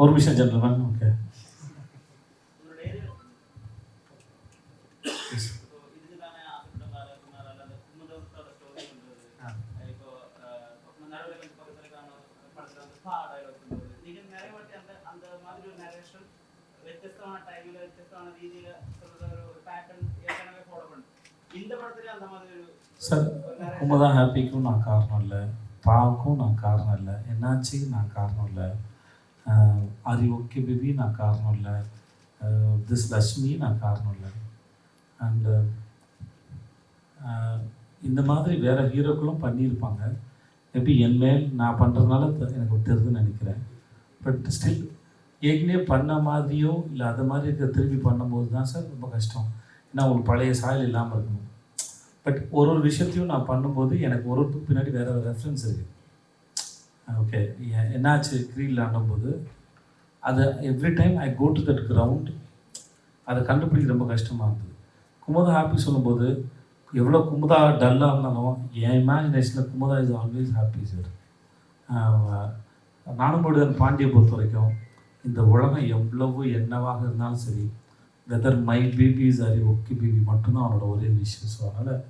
ஒரு நிமிஷம் gentleman. Okay. Sir Kumudha ஹாப்பிக்கும் நான் காரணம் இல்லை, பாவுக்கும் நான் காரணம் இல்லை, என்னாச்சு நான் காரணம் இல்லை, ஆரி ஓகே பேபி நான் காரணம் இல்லை, திஸ் லக்ஷ்மி நான் காரணம் இல்லை. அண்டு இந்த மாதிரி வேறு ஹீரோக்களும் பண்ணியிருப்பாங்க. மேபி என் மேல் நான் பண்ணுறதுனால எனக்கு தெரியுதுன்னு நினைக்கிறேன். பட் ஸ்டில் ஏற்கனவே பண்ண மாதிரியோ இல்லை அதை மாதிரி இருக்க திரும்பி பண்ணும்போது தான் சார் ரொம்ப கஷ்டம். ஏன்னா உங்களுக்கு பழைய சாயல் இல்லாமல் இருக்கணும். பட் ஒரு விஷயத்தையும் நான் பண்ணும்போது எனக்கு ஒருத்துக்கு பின்னாடி வேறு வேறு ரெஃபரன்ஸ் இருக்குது. ஓகே, என்னாச்சு க்ரீல் ஆடும்போது அதை every time I go to that ground, அதை கண்டுபிடிக்க ரொம்ப கஷ்டமாக இருந்தது. குமுதா ஹாப்பி சொல்லும்போது எவ்வளோ குமுதா டல்லாக இருந்தாலும் என் இமேஜினேஷனில் Kumudha is always happy sir. நானும்படுதன் பாண்டியை பொறுத்த வரைக்கும் இந்த உலகம் எவ்வளவு என்னவாக இருந்தாலும் சரி, whether my babies are okay baby மட்டும்தான் அவனோட ஒரே விஷயம். ஸோ அதனால்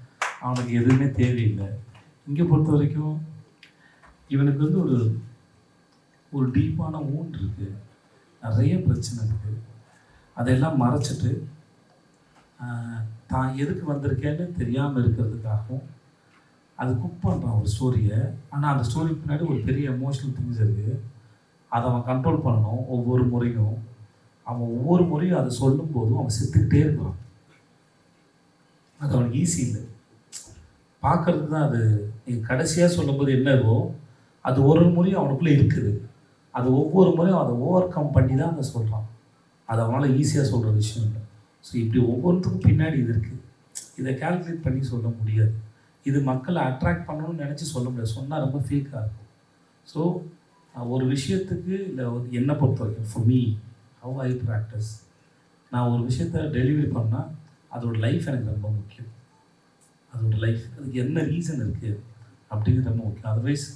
அவனுக்கு எதுவுமே தேவையில்லை. இங்கே பொறுத்த வரைக்கும் இவனுக்கு வந்து ஒரு டீப்பான ஊன் இருக்குது, நிறைய பிரச்சனை இருக்குது. அதையெல்லாம் மறைச்சிட்டு தான் எதுக்கு வந்திருக்கேன்னு தெரியாமல் இருக்கிறதுக்காகவும் அது குக் பண்ணுறான் ஒரு ஸ்டோரியை. ஆனால் அந்த ஸ்டோரிக்கு பின்னாடி ஒரு பெரிய எமோஷ்னல் திங்ஸ் இருக்குது. அதை அவன் கண்ட்ரோல் பண்ணணும். ஒவ்வொரு முறையும் அதை சொல்லும்போதும் அவன் செத்துக்கிட்டே இருக்கிறான். அது அவனுக்கு ஈஸி இல்லை, பார்க்கறதுக்கு தான். அது நீங்கள் கடைசியாக சொல்லும்போது என்னவோ அது ஒரு முறையும் அவனுக்குள்ளே இருக்குது. அது ஒவ்வொரு முறையும் அதை ஓவர் கம் பண்ணி தான் அதை சொல்கிறான். அது அவனால் ஈஸியாக சொல்கிற விஷயம் இல்லை. ஸோ இப்படி ஒவ்வொருத்துக்கும் பின்னாடி இது இருக்குது. இதை கால்குலேட் பண்ணி சொல்ல முடியாது. இது மக்களை அட்ராக்ட் பண்ணணும்னு நினச்சி சொல்ல முடியாது. சொன்னால் ரொம்ப ஃபேக்காக இருக்கும். ஸோ ஒரு விஷயத்துக்கு இல்லை என்னை பொறுத்த வரைக்கும் for me have I practice, நான் ஒரு விஷயத்தை டெலிவரி பண்ணால் அதோடய லைஃப் எனக்கு ரொம்ப முக்கியம். அதோடய லைஃப் அதுக்கு என்ன ரீசன் இருக்குது அப்படிங்கிறது ரொம்ப முக்கியம். Otherwise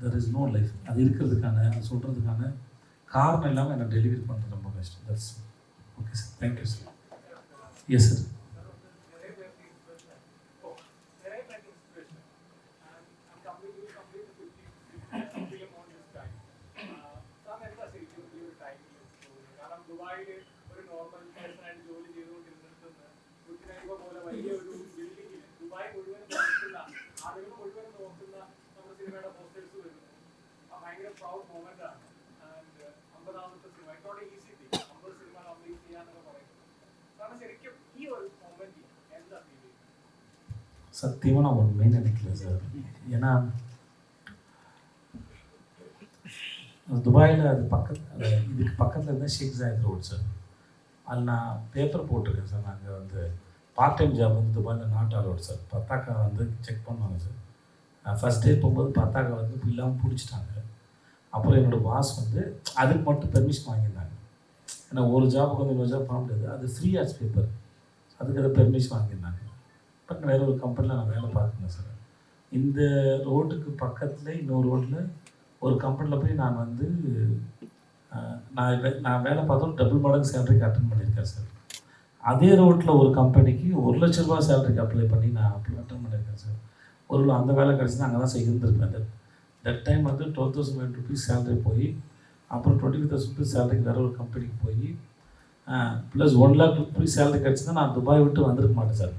there is no life. அது இருக்கிறதுக்கான அது சொல்கிறதுக்கான காரணம் இல்லாமல் என்னை டெலிவரி பண்ணுறது ரொம்ப கஷ்டம். That's okay sir. Thank you sir. Yes sir. சத்தியமாக நான் ஒன்றுமே நினைக்கல சார். ஏன்னா துபாயில் அது இதுக்கு பக்கத்தில் இருந்தால் ஷேக் ஜாயத் ரோட் சார். அதில் நான் பேப்பர் போட்டிருக்கேன் சார். நாங்கள் வந்து பார்ட் டைம் ஜாப் வந்து துபாயில் நாட் அலோட் சார். பத்தாக்கா வந்து செக் பண்ணுவாங்க சார். ஃபஸ்ட் டே போகும்போது பத்தாக்கா வந்து இல்லாமல் பிடிச்சிட்டாங்க. அப்புறம் என்னோடய பாஸ் வந்து அதுக்கு மட்டும் பெர்மிஷன் வாங்கியிருந்தாங்க. ஏன்னா ஒரு ஜாபுக்கு வந்து இன்னொரு ஜாப் பண்ண முடியாது, அது ஃப்ரீ ஆர்ட்ஸ் பேப்பர், அதுக்கு அதை பெர்மிஷன் வாங்கியிருந்தாங்க. பட் வேறு ஒரு கம்பெனியில் நான் வேலை பார்த்துருந்தேன் சார். இந்த ரோட்டுக்கு பக்கத்தில் இன்னொரு ரோட்டில் ஒரு கம்பெனியில் போய் நான் வந்து நான் வேலை பார்த்தோம் டபுள் மடங்கு சேலரிக்கு அட்டன் பண்ணியிருக்கேன் சார். அதே ரோட்டில் ஒரு கம்பெனிக்கு 1 லட்ச ரூபா சேலரிக்கு அப்ளை பண்ணி நான் அட்டன் பண்ணியிருக்கேன் சார். ஒரு அந்த வேலை கிடச்சினா அங்கே தான் சார் இருந்திருப்பேன். தட் டைம் வந்து 12,000 ருபீஸ் சேலரி போய் அப்புறம் 25,000 ருபீஸ் சேலரிக்கு வேறு ஒரு கம்பெனிக்கு போய் ப்ளஸ் 1 லேக் ருபீஸ் சேலரி கிடச்சினா நான் துபாய் விட்டு வந்திருக்க மாட்டேன் சார்.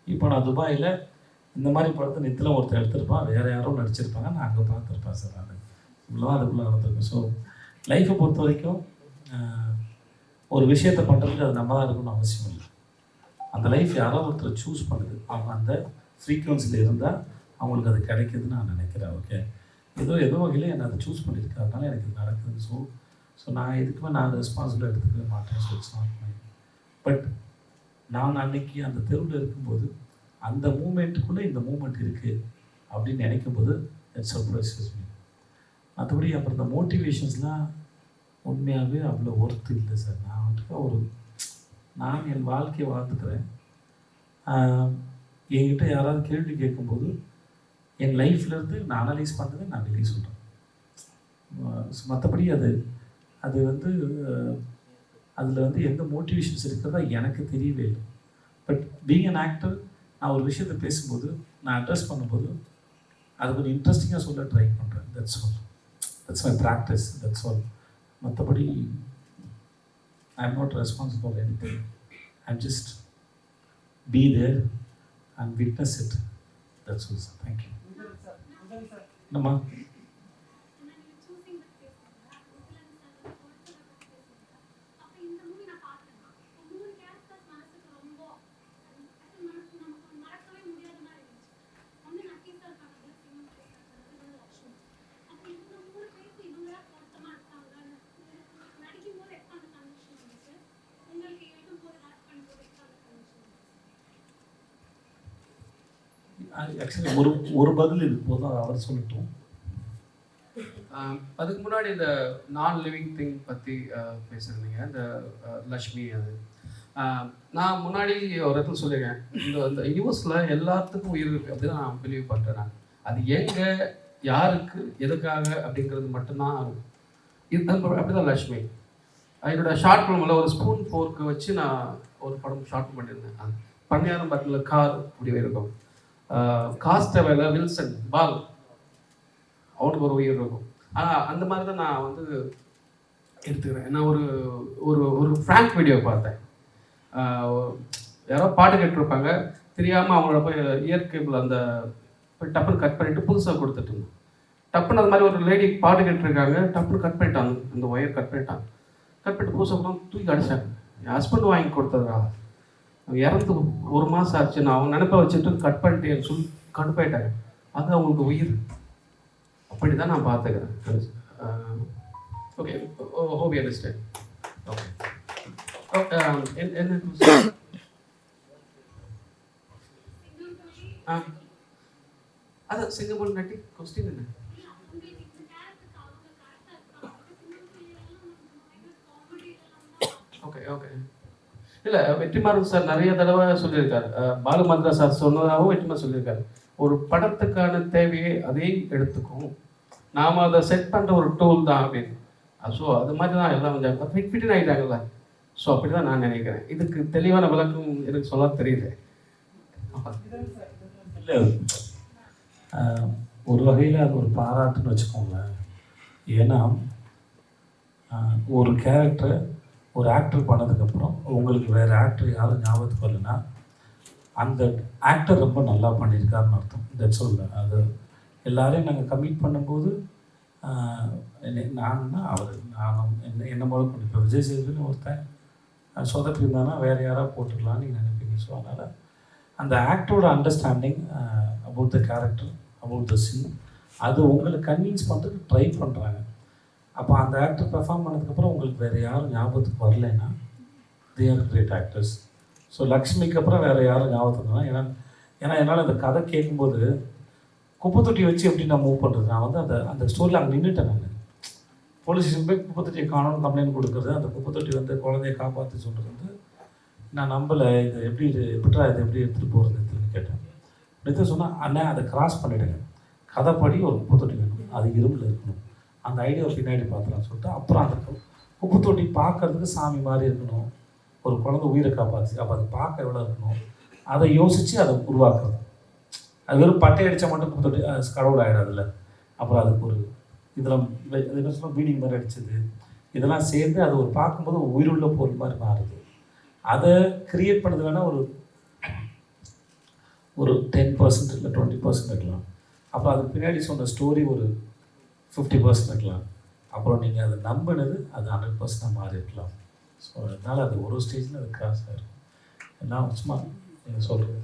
இப்போ நான் துபாயில் இந்த மாதிரி படத்தை நித்தில் ஒருத்தர் எடுத்திருப்பான், வேறு யாரும் நடிச்சிருப்பாங்க, நான் அங்கே பார்த்துருப்பேன் சார். நான் இவ்வளோ அதுக்குள்ளே நடந்திருக்கேன். ஸோ லைஃப்பை பொறுத்த வரைக்கும் ஒரு விஷயத்தை பண்ணுறதுக்கு அது நம்ம தான் இருக்கணும்னு அவசியம் இல்லை. அந்த லைஃப் யாரோ ஒருத்தர் சூஸ் பண்ணுது, அவங்க அந்த ஃப்ரீக்குவன்சியில் இருந்தால் அவங்களுக்கு அது கிடைக்குதுன்னு நான் நினைக்கிறேன். ஓகே, ஏதோ வகையில் என்னை அதை சூஸ் பண்ணியிருக்கேன், அதனால எனக்கு இது நடக்குது. ஸோ நான் எதுக்குமே நான் ரெஸ்பான்சிபிளாக எடுத்துக்கவே மாட்டேன். So it's not my. But நான் அன்னைக்கு அந்த தெருவில் இருக்கும்போது அந்த மூமெண்ட்டுக்குள்ளே இந்த மூமெண்ட் இருக்குது அப்படின்னு நினைக்கும்போது இட்ஸ் சர்ப்ரைசஸ் மீ. மற்றபடி அப்புறம் இந்த மோட்டிவேஷன்ஸ்லாம் உண்மையாகவே அவ்வளோ ஒர்த்து இல்லை சார். நான் வந்துட்டு நான் என் வாழ்க்கையை வாழ்ந்துக்கிறேன். என்கிட்ட யாராவது கேள்வி கேட்கும்போது என் லைஃப்லேருந்து நான் அனலைஸ் பண்ணுறதை நான் வெளியே சொல்கிறேன். மற்றபடி அது வந்து அதில் வந்து எந்த மோட்டிவேஷன்ஸ் இருக்கிறதா எனக்கு தெரியவே இல்லை. பட் பீயிங் அன் ஆக்டர், நான் ஒரு விஷயத்தை பேசும்போது, நான் அட்ரஸ் பண்ணும்போது அது கொஞ்சம் இன்ட்ரெஸ்டிங்காக சொல்ல ட்ரை பண்ணுறேன். That's all. That's my practice. That's all. மற்றபடி I am not responsible for anything. I am just be there and witness it. That's all sir. Thank you. என்னம்மா? ஆக்சுவலி ஒரு பதில் இது போதும், அவர் சொல்லட்டும். அதுக்கு முன்னாடி இந்த நான் லிவிங் திங் பற்றி பேசுகிறீங்க, இந்த லக்ஷ்மி. அது நான் முன்னாடி ஒரு இடத்துல சொல்லியிருக்கேன், இந்த யூனிவர்ஸில் எல்லாத்துக்கும் உயிர் இருக்குது அப்படி தான் நான் பிலீவ் பண்ணுறேன். நான் அது எங்கே, யாருக்கு, எதுக்காக அப்படிங்கிறது மட்டும்தான் இது. அப்படி தான் லக்ஷ்மி. என்னோட ஷார்ட் ஃபிலிமில் ஒரு ஸ்பூன் ஃபோர்க்கு வச்சு நான் ஒரு படம் ஷார்ட் பண்ணியிருந்தேன். அது பன்னியாரம் பக்கத்தில் கார் இப்படி இருக்கும். காஸ்டவேல வில்சன் பால், அவனுக்கு ஒரு உயிர் இருக்கும். அந்த மாதிரி தான் நான் வந்து எடுத்துக்கிறேன். நான் ஒரு ஒரு ஒரு ஃப்ராங்க் வீடியோ பார்த்தேன். யாரோ பாட்டு கேட்டுருப்பாங்க, தெரியாமல் அவங்களோட போய் இயர் கேபிள் அந்த டப்புன்னு கட் பண்ணிவிட்டு புதுசாக கொடுத்துட்டு இருந்தேன். டப்புன்னு அது மாதிரி ஒரு லேடி பாட்டு கேட்டுருக்காங்க, டப்புன்னு கட் பண்ணிட்டாங்க, அந்த ஒயர் கட் பண்ணிட்டாங்க. கட் பண்ணிட்டு புதுசாக தூக்கி அடிச்சாங்க. என் ஹஸ்பண்ட் வாங்கி கொடுத்ததுரா, இறந்து 1 மாதம் ஆச்சு. நான் அவங்க நினைப்ப வச்சுட்டு கட் பண்ணிட்டு சொல்லி கடுப்பாயிட்டாங்க. அது அவங்களுக்கு உயிர். அப்படி தான் நான் பார்த்துக்கிறேன். Okay, hope you understand. Okay, என்ன அதான் சிங்கப்பூர் நட்டி கொஸ்டின் என்ன? Okay okay. இல்லை, வெற்றிமாறன் சார் நிறைய தடவை சொல்லியிருக்காரு. பாலுமந்திரா சார் சொன்னதாகவும் வெற்றிமாறன் சொல்லியிருக்காரு, ஒரு படத்துக்கான தேவையை அதையும் எடுத்துக்கும், நாம் அதை செட் பண்ணுற ஒரு டூல் தான் அப்படின்னு. ஸோ அது மாதிரி தான் எல்லாம் கொஞ்சம் ஃபிட்னு ஆகிட்டாங்கல்ல. ஸோ அப்படி தான் நான் நினைக்கிறேன். இதுக்கு தெளிவான விளக்கம் எனக்கு சொல்ல தெரியல. இல்லை, ஒரு வகையில் அது ஒரு பாராட்டுன்னு வச்சுக்கோங்க. ஏன்னா ஒரு கேரக்டர் ஒரு ஆக்டர் பண்ணதுக்கப்புறம் உங்களுக்கு வேறு ஆக்டர் யாரும் ஞாபகத்துக்கு வரலன்னா அந்த ஆக்டர் ரொம்ப நல்லா பண்ணியிருக்காருன்னு அர்த்தம். That's all. அது எல்லாரையும் நாங்கள் கமிட் பண்ணும்போது நான்னா நானும் என்ன முதல் பண்ணிப்பேன். விஜய் சேதுன்னு ஒருத்தன் சொதப்பி இருந்தானா வேறு யாராவது போட்டுக்கலான்னு நீங்கள் நினைப்பீங்க. ஸோ அதனால் அந்த ஆக்டரோட understanding about the character, about the scene, அது உங்களை கன்வின்ஸ் பண்ணுறதுக்கு ட்ரை பண்ணுறாங்க. அப்போ அந்த ஆக்டர் பெர்ஃபார்ம் பண்ணதுக்கப்புறம் உங்களுக்கு வேறு யாரும் ஞாபகத்துக்கு வரலைன்னா they are great actors. So லக்ஷ்மிக்கு அப்புறம் வேறு யாரும் ஞாபகத்துக்குனா ஏன்னா என்னால் அந்த கதை கேட்கும்போது குப்பை தொட்டி வச்சு எப்படி நான் மூவ் பண்ணுறது, நான் வந்து அந்த ஸ்டோரியில் அங்கே நின்றுட்டேன். நான் போலீஸ் ஸ்டேஷன் போய் குப்பை தொட்டியை காணணும்னு கம்ப்ளைண்ட் கொடுக்குறது, அந்த குப்பை தொட்டி வந்து குழந்தைய காப்பாற்றி சொல்கிறது வந்து நான் நம்பலை. இது எப்படி எப்படா இது எப்படி எடுத்துகிட்டு போகிறதுன்னு கேட்டேன். எடுத்து சொன்னால் அண்ணன் அதை கிராஸ் பண்ணிவிடுங்க, கதைப்படி ஒரு குப்பை தொட்டி வேணும், அது இரும்பில் இருக்கணும், அந்த ஐடியாவை பின்னாடி பார்த்துலான்னு சொல்லிட்டு அப்புறம் அந்த குப்பை தொட்டி பார்க்கறதுக்கு சாமி மாதிரி இருக்கணும், ஒரு குழந்தை உயிரை காப்பாற்றி, அப்போ அது பார்க்க எவ்வளோ இருக்கணும், அதை யோசித்து அதை உருவாக்குறது. அது வெறும் பட்டை அடித்தா மட்டும் குப்பை தொட்டி கடவுள் ஆகிடாதுல்ல. அப்புறம் அதுக்கு ஒரு இதெல்லாம் என்ன சொல்ல பீடிங் மாதிரி அடித்தது, இதெல்லாம் சேர்ந்து அது ஒரு பார்க்கும்போது உயிருள்ள பொருள் மாதிரி மாறுது. அதை க்ரியேட் பண்ணது வேணால் ஒரு 10% இல்லை 20% இருக்கலாம். அப்புறம் அதுக்கு பின்னாடி சொன்ன ஸ்டோரி ஒரு 50% இருக்கலாம். அப்புறம் நீங்கள் அதை நம்பினது அது 100% மாறி இருக்கலாம். ஸோ அதனால் அது ஒரு ஸ்டேஜில் அது கிராஸ் ஆகிருக்கும். எல்லாம் சும்மா நீங்கள் சொல்கிறது.